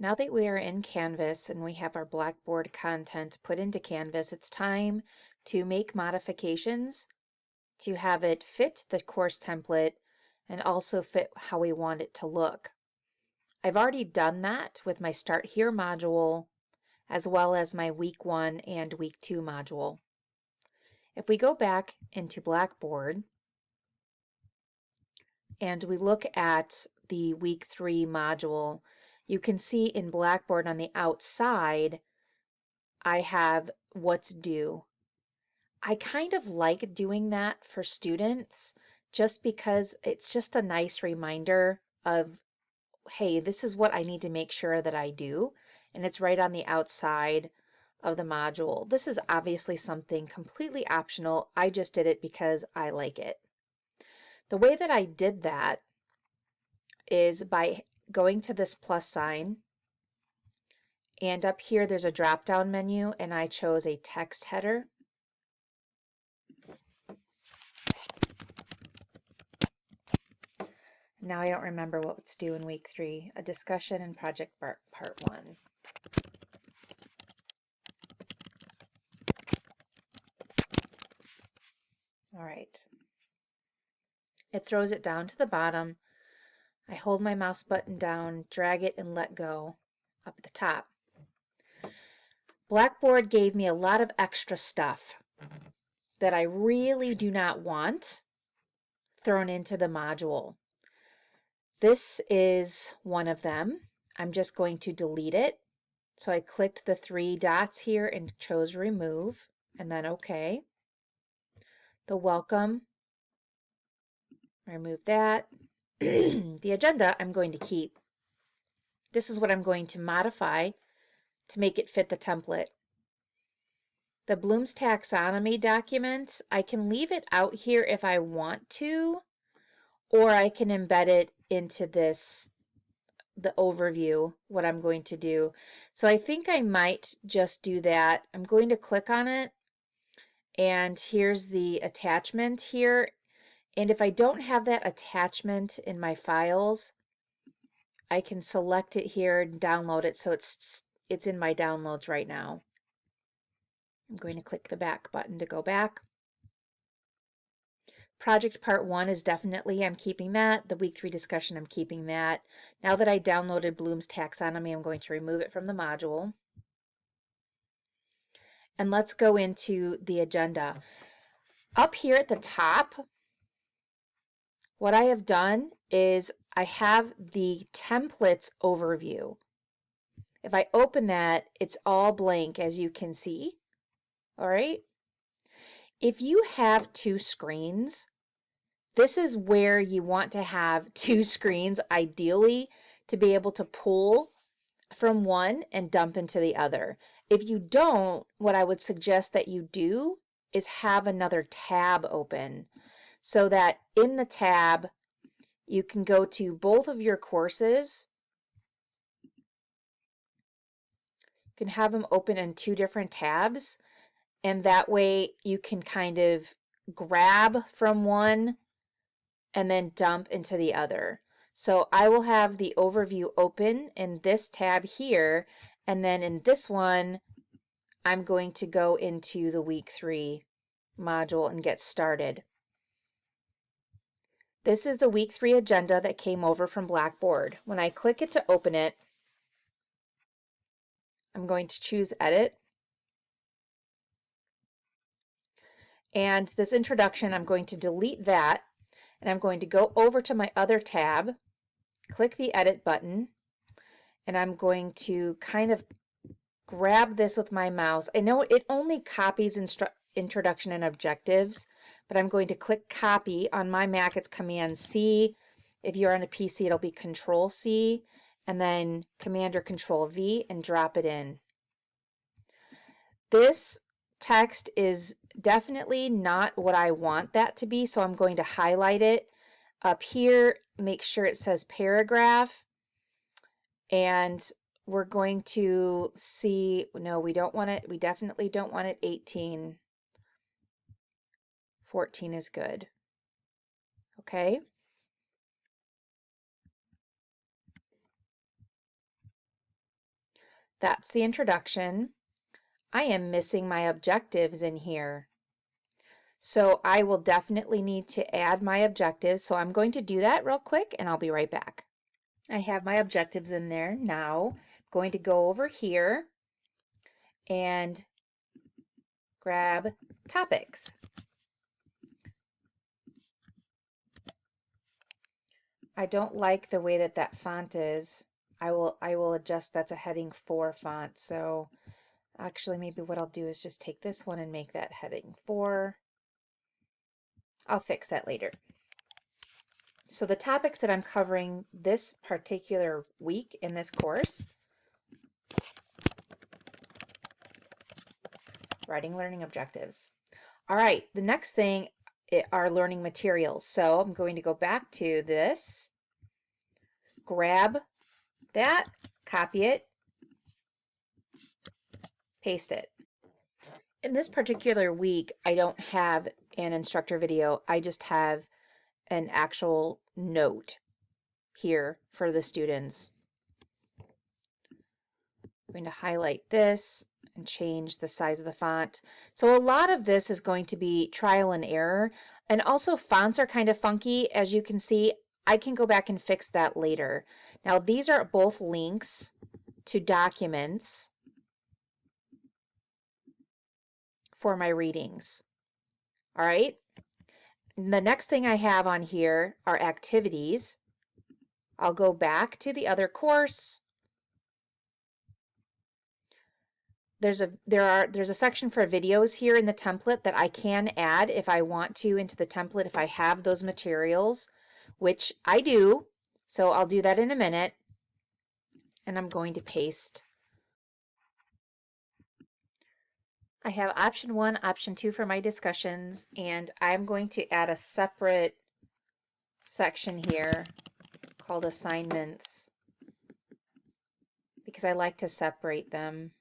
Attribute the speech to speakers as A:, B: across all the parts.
A: Now that we are in Canvas and we have our Blackboard content put into Canvas, it's time to make modifications to have it fit the course template and also fit how we want it to look. I've already done that with my Start Here module, as well as my Week 1 and Week 2 module. If we go back into Blackboard and we look at the Week 3 module, you can see in Blackboard on the outside, I have what's due. I kind of like doing that for students just because it's just a nice reminder of, hey, this is what I need to make sure that I do. And it's right on the outside of the module. This is obviously something completely optional. I just did it because I like it. The way that I did that is by going to this plus sign, and up here there's a drop down menu, and I chose a text header. Now I don't remember what's due in week 3. A discussion in project part 1. All right. It throws it down to the bottom. I hold my mouse button down, drag it, and let go up at the top. Blackboard gave me a lot of extra stuff that I really do not want thrown into the module. This is one of them. I'm just going to delete it. So I clicked the 3 dots here and chose remove, and then OK. The welcome, remove that. The agenda I'm going to keep. This is what I'm going to modify to make it fit the template. The Bloom's Taxonomy document, I can leave it out here if I want to, or I can embed it into this, the overview, what I'm going to do. So I think I might just do that. I'm going to click on it, and here's the attachment here. And if I don't have that attachment in my files, I can select it here and download it, so it's in my downloads right now. I'm going to click the back button to go back. Project part 1 is definitely, I'm keeping that. The week 3 discussion, I'm keeping that. Now that I downloaded Bloom's Taxonomy, I'm going to remove it from the module. And let's go into the agenda. Up here at the top, what I have done is I have the templates overview. If I open that, it's all blank, as you can see. All right. If you have 2 screens, this is where you want to have 2 screens, ideally, to be able to pull from one and dump into the other. If you don't, what I would suggest that you do is have another tab open so that in the tab you can go to both of your courses. You can have them open in 2 different tabs, and that way you can kind of grab from one and then dump into the other. So I will have the overview open in this tab here, and then in this one, I'm going to go into the week 3 module and get started. This is the week 3 agenda that came over from Blackboard. When I click it to open it, I'm going to choose Edit. And this introduction, I'm going to delete that, and I'm going to go over to my other tab, click the Edit button, and I'm going to kind of grab this with my mouse. I know it only copies introduction and objectives, but I'm going to click copy. On my Mac, it's Command C. If you're on a PC, it'll be Control C, and then Command or Control V, and drop it in. This text is definitely not what I want that to be, so I'm going to highlight it. Up here, make sure it says paragraph, and we're going to see, no, we don't want it, we definitely don't want it 18. 14 is good. Okay. I'm That's the introduction. I am missing my objectives in here. So I will definitely need to add my objectives. So I'm going to do that real quick and I'll be right back. I have my objectives in there now. I'm going to go over here and grab topics. I don't like the way that that font is. I will adjust. That's a heading 4 font. So actually maybe what I'll do is just take this one and make that heading 4. I'll fix that later. So the topics that I'm covering this particular week in this course: writing learning objectives. All right, the next thing are learning materials. So I'm going to go back to this, grab that, copy it, paste it. In this particular week, I don't have an instructor video. I just have an actual note here for the students. I'm going to highlight this and change the size of the font. So a lot of this is going to be trial and error, and also fonts are kind of funky. As you can see, I can go back and fix that later. Now these are both links to documents for my readings. All right. The next thing I have on here are activities. I'll go back to the other course. There's a section for videos here in the template that I can add if I want to into the template if I have those materials, which I do. So I'll do that in a minute. And I'm going to paste. I have option 1, option 2 for my discussions, and I'm going to add a separate section here called assignments because I like to separate them.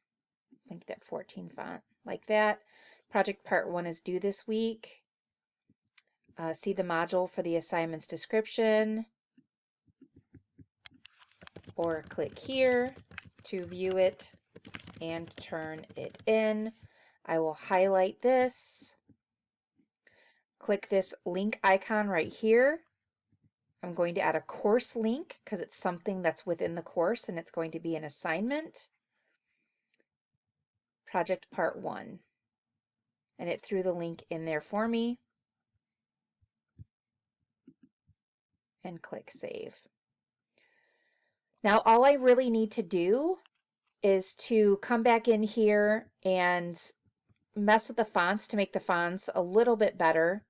A: Make that 14 font like that. Project part 1 is due this week. See the module for the assignments description, or click here to view it and turn it in. I will highlight this, click this link icon right here. I'm going to add a course link because it's something that's within the course and it's going to be an assignment. Project part 1. And it threw the link in there for me. And click save. Now all I really need to do is to come back in here and mess with the fonts to make the fonts a little bit better.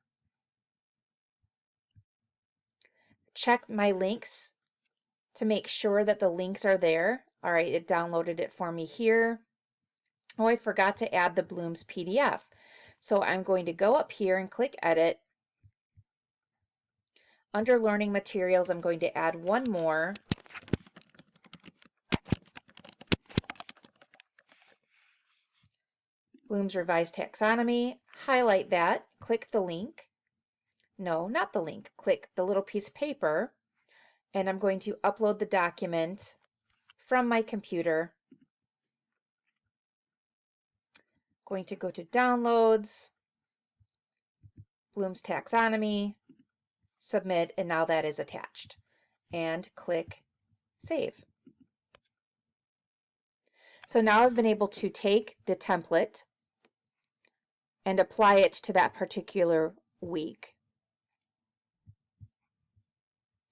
A: Check my links to make sure that the links are there. All right, it downloaded it for me here. Oh, I forgot to add the Bloom's PDF. So I'm going to go up here and click Edit. Under Learning Materials, I'm going to add one more. Bloom's Revised Taxonomy. Highlight that, click the link. No, not the link. Click the little piece of paper, and I'm going to upload the document from my computer. Going to go to Downloads, Bloom's Taxonomy, Submit, and now that is attached. And click Save. So now I've been able to take the template and apply it to that particular week.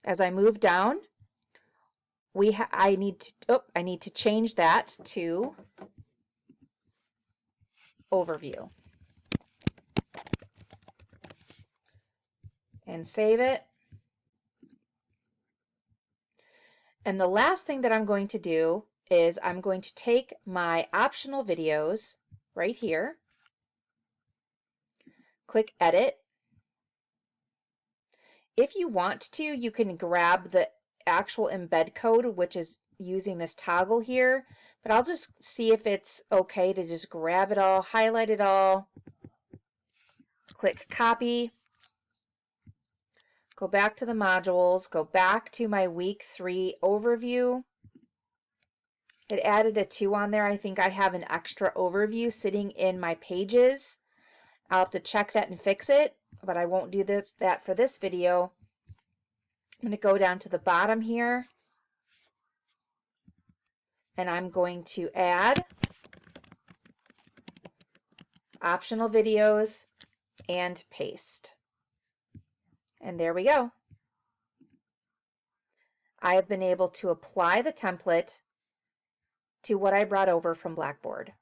A: As I move down, I need to change that to Overview and save it. And the last thing that I'm going to do is I'm going to take my optional videos right here, click Edit. If you want to, you can grab the actual embed code, which is using this toggle here, but I'll just see if it's okay to just grab it all, highlight it all, click Copy, go back to the modules, go back to my week 3 overview, It added a 2 on there. I think I have an extra overview sitting in my pages. I'll have to check that and fix it, but I won't do that for this video. I'm going to go down to the bottom here, and I'm going to add optional videos and paste. And there we go. I have been able to apply the template to what I brought over from Blackboard.